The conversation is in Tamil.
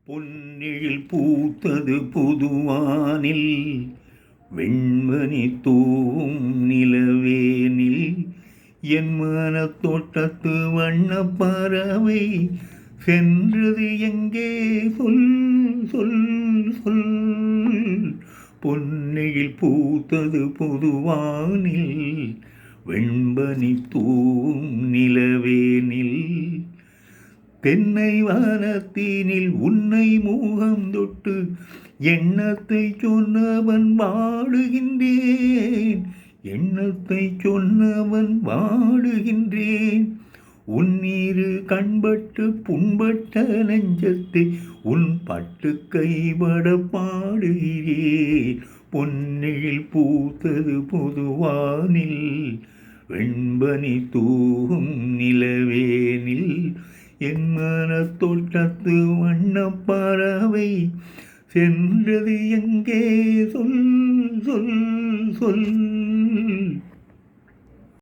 பொன்னெழில் பூத்தது புதுவானில் வெண்மணி தூவும் நிலவேனில் என் மனத் தோட்டத்து வண்ணப் பறவை சென்றது எங்கே சொல் சொல் சொல். பொன்னெழில் பூத்தது புதுவானில் வெண்மணி தூவும் நிலவேனில் தென்னை வானத்தினில் உன்னை மூகம் தொட்டு எண்ணத்தை சொன்னவன் வாடுகின்றேன், எண்ணத்தை சொன்னவன் வாடுகின்றேன். உன்னிரு கண்பட்டு புண்பட்ட நெஞ்சத்தை உன் பட்டு கைபட பாடுகிறேன். பொன்னெழில் பூத்தது புதுவானில் வெண்பனி தூவும் நிலவேனில் என் மனத் தோட்டத்து வண்ணப் பறவை சென்றது எங்கே சொல் சொல் சொல்.